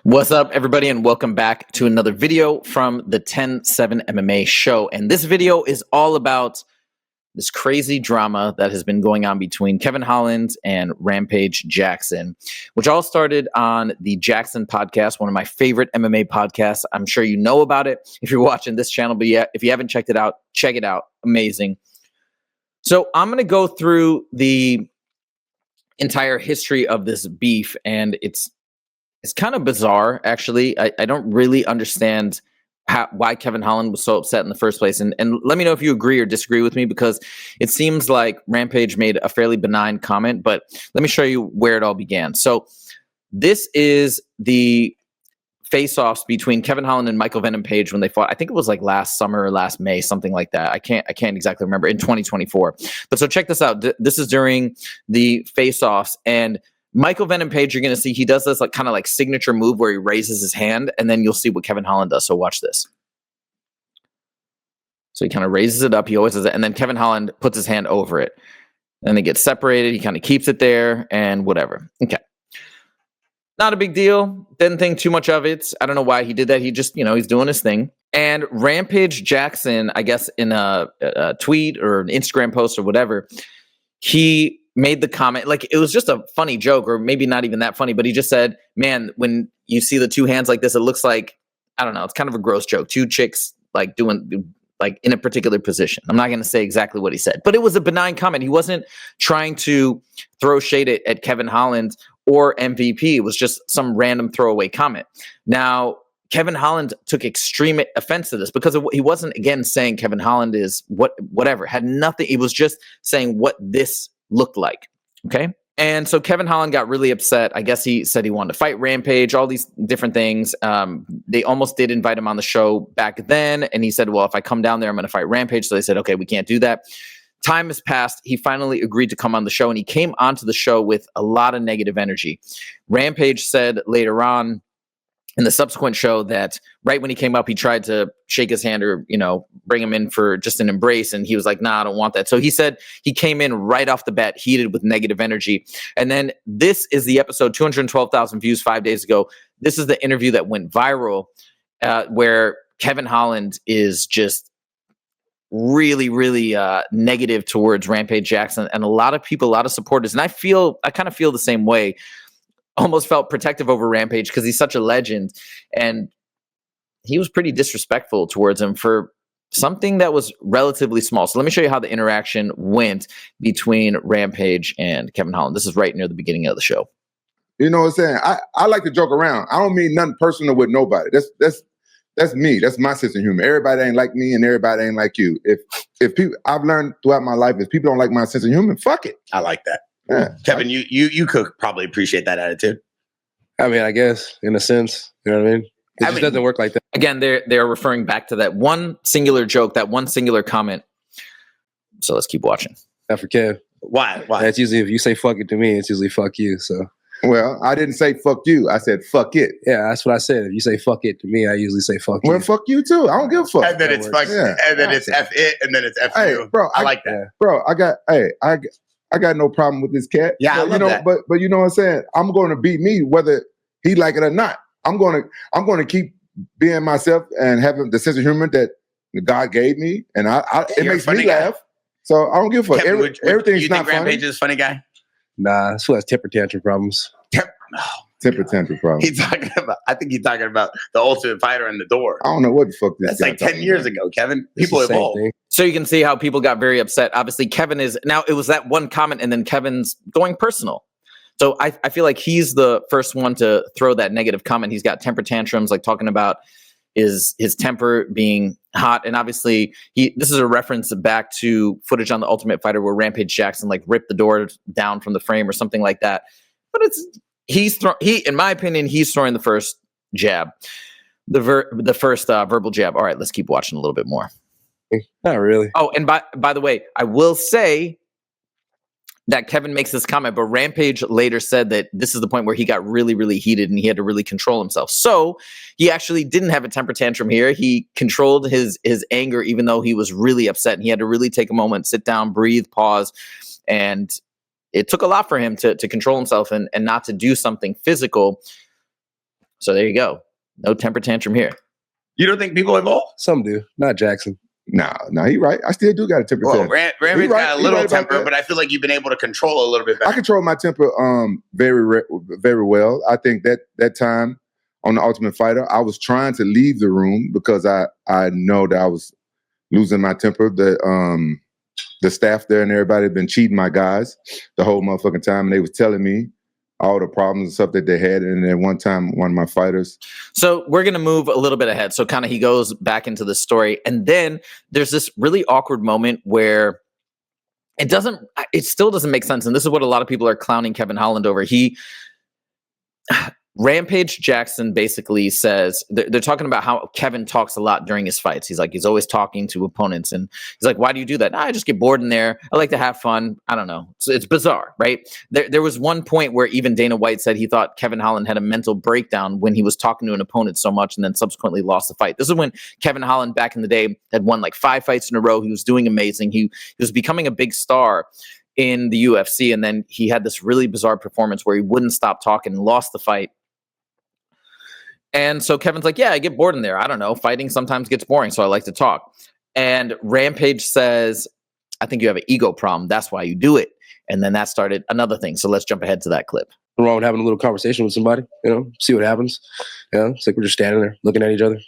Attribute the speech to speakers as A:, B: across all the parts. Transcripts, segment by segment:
A: What's up, everybody, and welcome back to another video from the 10-7 MMA show. And this video is all about this crazy drama that has been going on between Kevin Holland and Rampage Jackson, which all started on the Jaxxon podcast, one of my favorite MMA podcasts. I'm sure you know about it if you're watching this channel, but yeah, if you haven't checked it out, check it out. Amazing. So I'm going to go through the entire history of this beef, and it's kind of bizarre, actually. I don't really understand why Kevin Holland was so upset in the first place. And let me know if you agree or disagree with me, because it seems like Rampage made a fairly benign comment, but let me show you where it all began. So this is the face-offs between Kevin Holland and Michael Venom Page when they fought. I think it was like last summer or last May, something like that. I can't exactly remember, in 2024. But so check this out. This is during the face-offs, and Michael Venom Page, you're going to see he does this kind of signature move where he raises his hand, and then you'll see what Kevin Holland does. So watch this. So he kind of raises it up. He always does it. And then Kevin Holland puts his hand over it. And they get separated. He kind of keeps it there and whatever. Okay. Not a big deal. Didn't think too much of it. I don't know why he did that. He just, he's doing his thing. And Rampage Jackson, I guess in a tweet or an Instagram post or whatever, he made the comment, it was just a funny joke, or maybe not even that funny, but he just said, man, when you see the two hands like this, it looks like, I don't know, it's kind of a gross joke. Two chicks doing in a particular position. I'm not going to say exactly what he said, but it was a benign comment. He wasn't trying to throw shade at Kevin Holland or MVP. It was just some random throwaway comment. Now, Kevin Holland took extreme offense to this because he wasn't, again, saying Kevin Holland is whatever, had nothing. He was just saying what this looked like. Okay. And so Kevin Holland got really upset. I guess he said he wanted to fight Rampage, all these different things. They almost did invite him on the show back then. And he said, well, if I come down there, I'm going to fight Rampage. So they said, okay, we can't do that. Time has passed. He finally agreed to come on the show, and he came onto the show with a lot of negative energy. Rampage said later on in the subsequent show that right when he came up, he tried to shake his hand or, bring him in for just an embrace. And he was like, nah, I don't want that. So he said he came in right off the bat, heated with negative energy. And then this is the episode, 212,000 views 5 days ago. This is the interview that went viral, where Kevin Holland is just really, really negative towards Rampage Jackson. And a lot of people, a lot of supporters, and I kind of feel the same way, almost felt protective over Rampage because he's such a legend, and he was pretty disrespectful towards him for something that was relatively small. So let me show you how the interaction went between Rampage and Kevin Holland. This is right near the beginning of the show.
B: You know what I'm saying? I like to joke around. I don't mean nothing personal with nobody. That's me. That's my sense of humor. Everybody ain't like me, and everybody ain't like you. If people, I've learned throughout my life, if people don't like my sense of humor, fuck it.
C: I like that.
B: Yeah.
C: Kevin, you could probably appreciate that attitude.
D: I mean, I guess in a sense, you know what I mean? It just doesn't work like that.
A: Again, they're referring back to that one singular joke, that one singular comment. So let's keep watching.
D: Not for Kev.
C: Why?
D: That's usually, if you say fuck it to me, it's usually fuck you. So.
B: Well, I didn't say fuck you. I said fuck it.
D: Yeah, that's what I said. If you say fuck it to me, I usually say fuck you.
B: Well, fuck you too. I don't give a fuck.
C: And then it's fuck, and then it's F it, and then it's F
B: hey,
C: you.
B: Bro,
C: I like that.
B: Bro, I got no problem with this cat.
C: Yeah,
B: so,
C: I love that.
B: But you know what I'm saying? I'm going to be me whether he like it or not. I'm going to keep being myself and having the sense of humor that God gave me, and it makes me laugh. So I don't give a fuck.
C: Kevin,
B: Everything's
C: you
B: not
C: think Rampage
B: funny.
C: is a funny guy?
D: Nah, that's who has temper tantrum problems.
B: Temper tantrum problem.
C: I think he's talking about the Ultimate Fighter and the Door.
B: I don't know what the fuck this.
C: That's like 10 years ago, Kevin. People evolve.
A: So you can see how people got very upset. Obviously, Kevin is now. It was that one comment, and then Kevin's going personal. So I feel like he's the first one to throw that negative comment. He's got temper tantrums, talking about his temper being hot, and obviously this is a reference back to footage on the Ultimate Fighter where Rampage Jackson ripped the door down from the frame or something like that. But in my opinion, he's throwing the first jab, the first verbal jab. All right, let's keep watching a little bit more.
D: Not really.
A: Oh, and by the way, I will say that Kevin makes this comment, but Rampage later said that this is the point where he got really, really heated and he had to really control himself. So he actually didn't have a temper tantrum here. He controlled his anger, even though he was really upset, and he had to really take a moment, sit down, breathe, pause, and it took a lot for him to control himself and not to do something physical So there you go. No temper tantrum here.
C: You don't think people evolve?
D: Some do, not Jaxxon.
B: Nah, he right. I still do got a temper tantrum.
C: Rampage got a little temper,
B: that.
C: but I feel like you've been able to control a little bit better.
B: I control my temper very well. I think that time on The Ultimate Fighter, I was trying to leave the room because I know that I was losing my temper. The staff there and everybody had been cheating my guys the whole motherfucking time, and they was telling me all the problems and stuff that they had. And then one time, one of my fighters.
A: So we're going to move a little bit ahead. So kind of he goes back into the story. And then there's this really awkward moment where it still doesn't make sense. And this is what a lot of people are clowning Kevin Holland over. Rampage Jackson basically says, they're talking about how Kevin talks a lot during his fights. He's always talking to opponents. And he's like, why do you do that? I just get bored in there. I like to have fun. I don't know. So it's bizarre, right? There was one point where even Dana White said he thought Kevin Holland had a mental breakdown when he was talking to an opponent so much and then subsequently lost the fight. This is when Kevin Holland back in the day had won like 5 fights in a row. He was doing amazing. He was becoming a big star in the UFC. And then he had this really bizarre performance where he wouldn't stop talking and lost the fight. And so Kevin's like, yeah, I get bored in there. I don't know. Fighting sometimes gets boring, so I like to talk. And Rampage says, I think you have an ego problem. That's why you do it. And then that started another thing. So let's jump ahead to that clip.
D: Wrong with having a little conversation with somebody, see what happens. It's like we're just standing there looking at each other.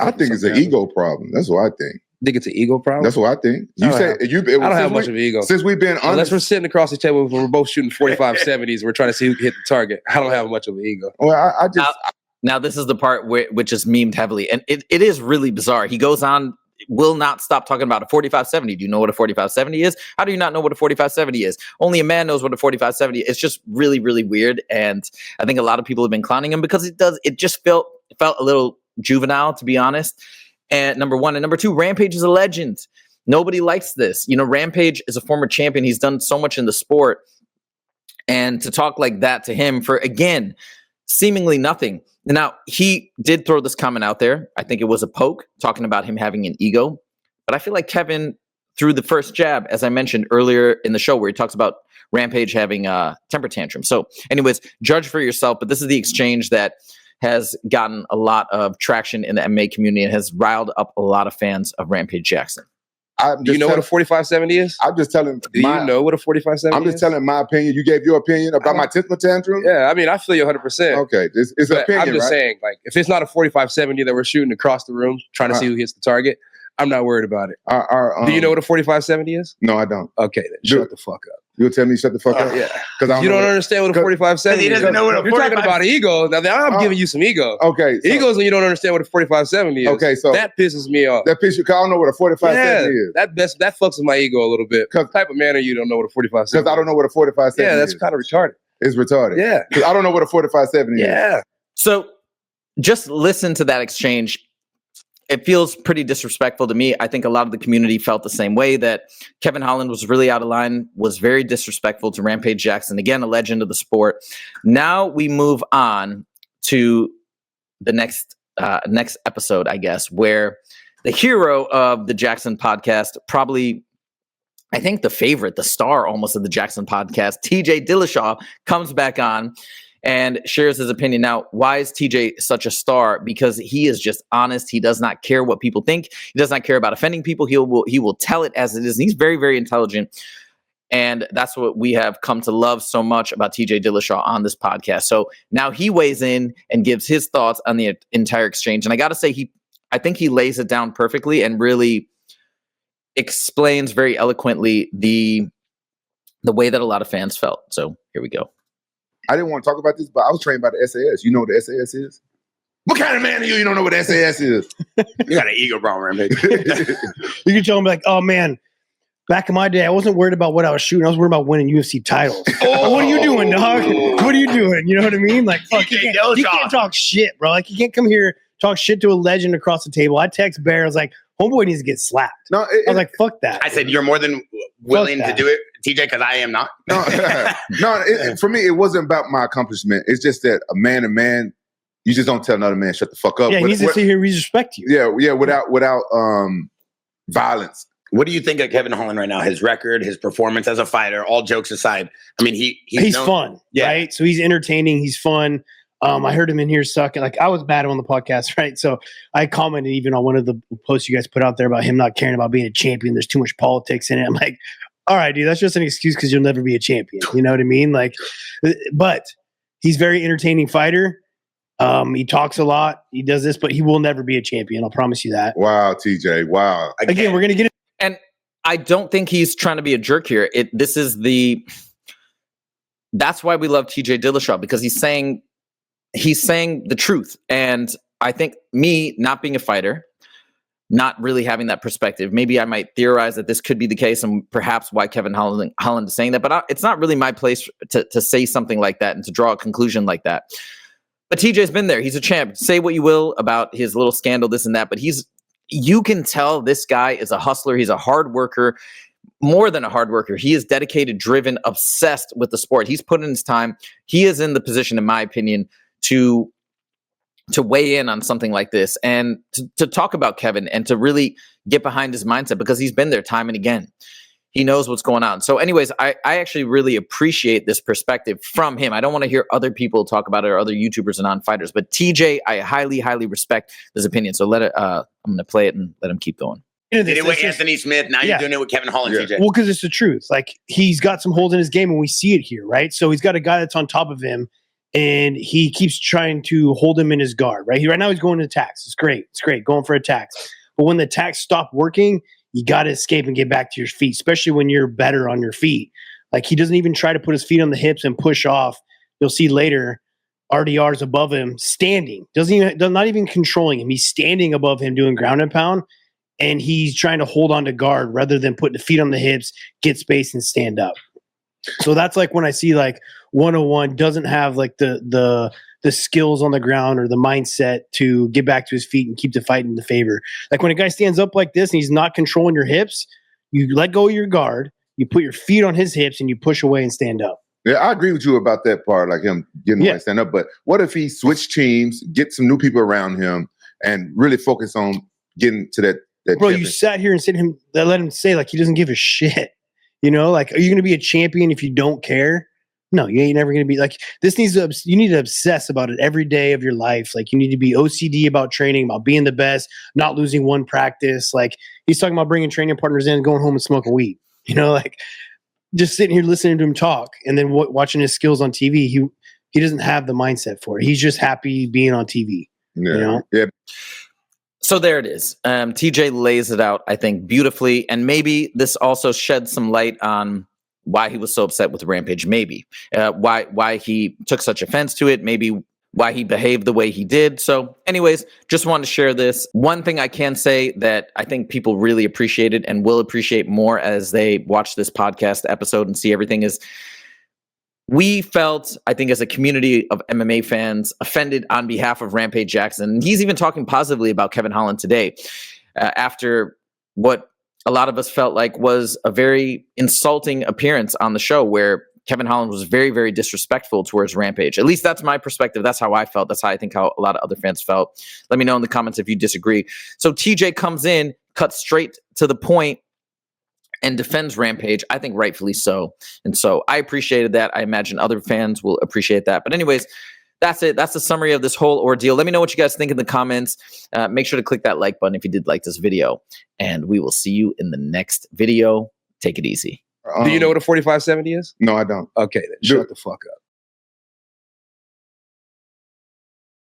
B: I think it's an ego problem. That's what I think.
D: Think it's an ego problem?
B: That's what I think.
D: I don't have much of an ego.
B: Since we've been honest.
D: Unless we're sitting across the table, we're both shooting 45 70s. We're trying to see who can hit the target. I don't have much of an ego.
B: Well, I just...
A: Now, this is the part which is memed heavily, and it is really bizarre. He goes on, will not stop talking about a 45-70. Do you know what a 45-70 is? How do you not know what a 45-70 is? Only a man knows what a 45-70 is. It's just really, really weird, and I think a lot of people have been clowning him because it just felt a little juvenile, to be honest. And number one. And number two, Rampage is a legend. Nobody likes this. Rampage is a former champion. He's done so much in the sport, and to talk like that to him for, again, seemingly nothing. Now, he did throw this comment out there. I think it was a poke, talking about him having an ego. But I feel like Kevin threw the first jab, as I mentioned earlier in the show, where he talks about Rampage having a temper tantrum. So anyways, judge for yourself. But this is the exchange that has gotten a lot of traction in the MMA community and has riled up a lot of fans of Rampage Jackson.
D: Do you know what a 45-70 is?
B: I'm just telling.
D: Do you know what a 45-70 is?
B: I'm just telling my opinion. You gave your opinion about my temper tantrum?
D: Yeah, I mean, I feel you 100%.
B: Okay, it's an opinion,
D: I'm just
B: right?
D: saying, like, if it's not a 45-70 that we're shooting across the room, trying to see who hits the target, I'm not worried about it. Do you know what a 45-70 is?
B: No, I don't.
D: Okay, then shut the fuck up.
B: You'll tell me shut the fuck up?
D: Yeah.
B: Because
D: You don't understand what a 45-70 is.
C: He doesn't know what a 45...
D: You're talking about ego. Now, I'm giving you some ego.
B: Okay. So,
D: Ego's when you don't understand what a 45-70 is.
B: Okay, so...
D: That pisses me off.
B: That pisses you, because I don't know what a 45-70 is.
D: That fucks with my ego a little bit. What type of man are you don't know what a 45-70 is?
B: Because I don't know what a 45-70 is.
D: Yeah, that's kind of retarded.
B: It's retarded.
D: Yeah.
B: Because I don't know what a 45-70 is.
D: Yeah.
A: So just listen to that exchange. It feels pretty disrespectful to me. I think a lot of the community felt the same way, that Kevin Holland was really out of line, was very disrespectful to Rampage Jackson. Again, a legend of the sport. Now we move on to the next episode, I guess, where the hero of the Jaxxon podcast, probably, I think the favorite, the star almost of the Jaxxon podcast, TJ Dillashaw, comes back on and shares his opinion. Now, why is TJ such a star? Because he is just honest. He does not care what people think. He does not care about offending people. He will tell it as it is. And he's very, very intelligent. And that's what we have come to love so much about TJ Dillashaw on this podcast. So now he weighs in and gives his thoughts on the entire exchange. And I got to say, I think he lays it down perfectly and really explains very eloquently the way that a lot of fans felt. So here we go.
B: I didn't want to talk about this, but I was trained by the SAS. You know what the SAS is? What kind of man are you? You don't know what SAS is?
C: You got an ego problem, man.
E: You can tell him, like, oh, man, back in my day, I wasn't worried about what I was shooting. I was worried about winning UFC titles. What are you doing, dog? What are you doing? You know what I mean? Like, fuck, you can't talk shit, bro. Like, you can't come here, talk shit to a legend across the table. I text Bear. I was like, homeboy needs to get slapped. No, I was like, fuck that.
C: I said, you're more than willing to do it, TJ, because I am not.
B: For me, it wasn't about my accomplishment. It's just that a man, you just don't tell another man, shut the fuck up.
E: Yeah, he needs to sit here and respect you.
B: Yeah, without violence.
C: What do you think of Kevin Holland right now? His record, his performance as a fighter, all jokes aside. I mean, he's
E: fun, right? So he's entertaining. He's fun. I heard him in here sucking. Like, I was bad on the podcast, right? So I commented even on one of the posts you guys put out there about him not caring about being a champion. There's too much politics in it. I'm like, all right, dude, that's just an excuse because you'll never be a champion. You know what I mean? Like, but he's a very entertaining fighter. He talks a lot. He does this, but he will never be a champion. I'll promise you that.
B: Wow, TJ. Wow.
E: Again, we're going to get it.
A: And I don't think he's trying to be a jerk here. That's why we love TJ Dillashaw, because he's saying the truth. And I think me not being a fighter, not really having that perspective, maybe I might theorize that this could be the case and perhaps why Kevin Holland is saying that. But it's not really my place to say something like that and to draw a conclusion like that. But TJ's been there. He's a champ. Say what you will about his little scandal, this and that. But you can tell this guy is a hustler. He's a hard worker. More than a hard worker. He is dedicated, driven, obsessed with the sport. He's put in his time. He is in the position, in my opinion, to weigh in on something like this and to talk about Kevin and to really get behind his mindset, because he's been there time and again. He knows what's going on. So anyways, I actually really appreciate this perspective from him. I don't want to hear other people talk about it or other YouTubers and non-fighters, but TJ, I highly, highly respect his opinion. So I'm going to play it and let him keep going.
C: You did it with Anthony Smith. Now you're doing it with Kevin Holland, TJ.
E: Well, because it's the truth. Like, he's got some holes in his game and we see it here, right? So he's got a guy that's on top of him and he keeps trying to hold him in his guard, right? Right now he's going to attacks. It's great. It's great going for attacks. But when the attacks stop working, you got to escape and get back to your feet, especially when you're better on your feet. Like, he doesn't even try to put his feet on the hips and push off. You'll see later, RDR's above him, standing. Not even controlling him. He's standing above him doing ground and pound, and he's trying to hold on to guard rather than putting the feet on the hips, get space, and stand up. So that's like when I see like 101 doesn't have like the skills on the ground or the mindset to get back to his feet and keep the fight in the favor. Like, when a guy stands up like this and he's not controlling your hips, you let go of your guard, you put your feet on his hips, and you push away and stand up.
B: Yeah, I agree with you about that part, like him getting away and stand up. But what if he switched teams, get some new people around him, and really focus on getting to that
E: Bro, you sat here and let him say like he doesn't give a shit. You know, like, are you going to be a champion if you don't care? No, you ain't never going to be. Like, you need to obsess about it every day of your life. Like, you need to be OCD about training, about being the best, not losing one practice. Like, he's talking about bringing training partners in and going home and smoking weed. You know, like, just sitting here listening to him talk and then watching his skills on TV. He doesn't have the mindset for it. He's just happy being on TV.
B: Yeah.
E: You know?
B: Yeah.
A: So there it is. TJ lays it out, I think, beautifully. And maybe this also sheds some light on why he was so upset with Rampage. Maybe why he took such offense to it. Maybe why he behaved the way he did. So anyways, just wanted to share this. One thing I can say that I think people really appreciated and will appreciate more as they watch this podcast episode and see everything is, we felt, I think, as a community of MMA fans, offended on behalf of Rampage Jackson. And he's even talking positively about Kevin Holland today after what a lot of us felt like was a very insulting appearance on the show where Kevin Holland was very, very disrespectful towards Rampage. At least that's my perspective. That's how I felt. That's how I think how a lot of other fans felt. Let me know in the comments if you disagree. So TJ comes in, cuts straight to the point, and defends Rampage, I think rightfully so. And so I appreciated that. I imagine other fans will appreciate that. But anyways, that's it. That's the summary of this whole ordeal. Let me know what you guys think in the comments. Make sure to click that like button if you did like this video. And we will see you in the next video. Take it easy.
D: Do you know what a 4570 is?
B: No, I don't.
D: Okay, then shut the fuck up.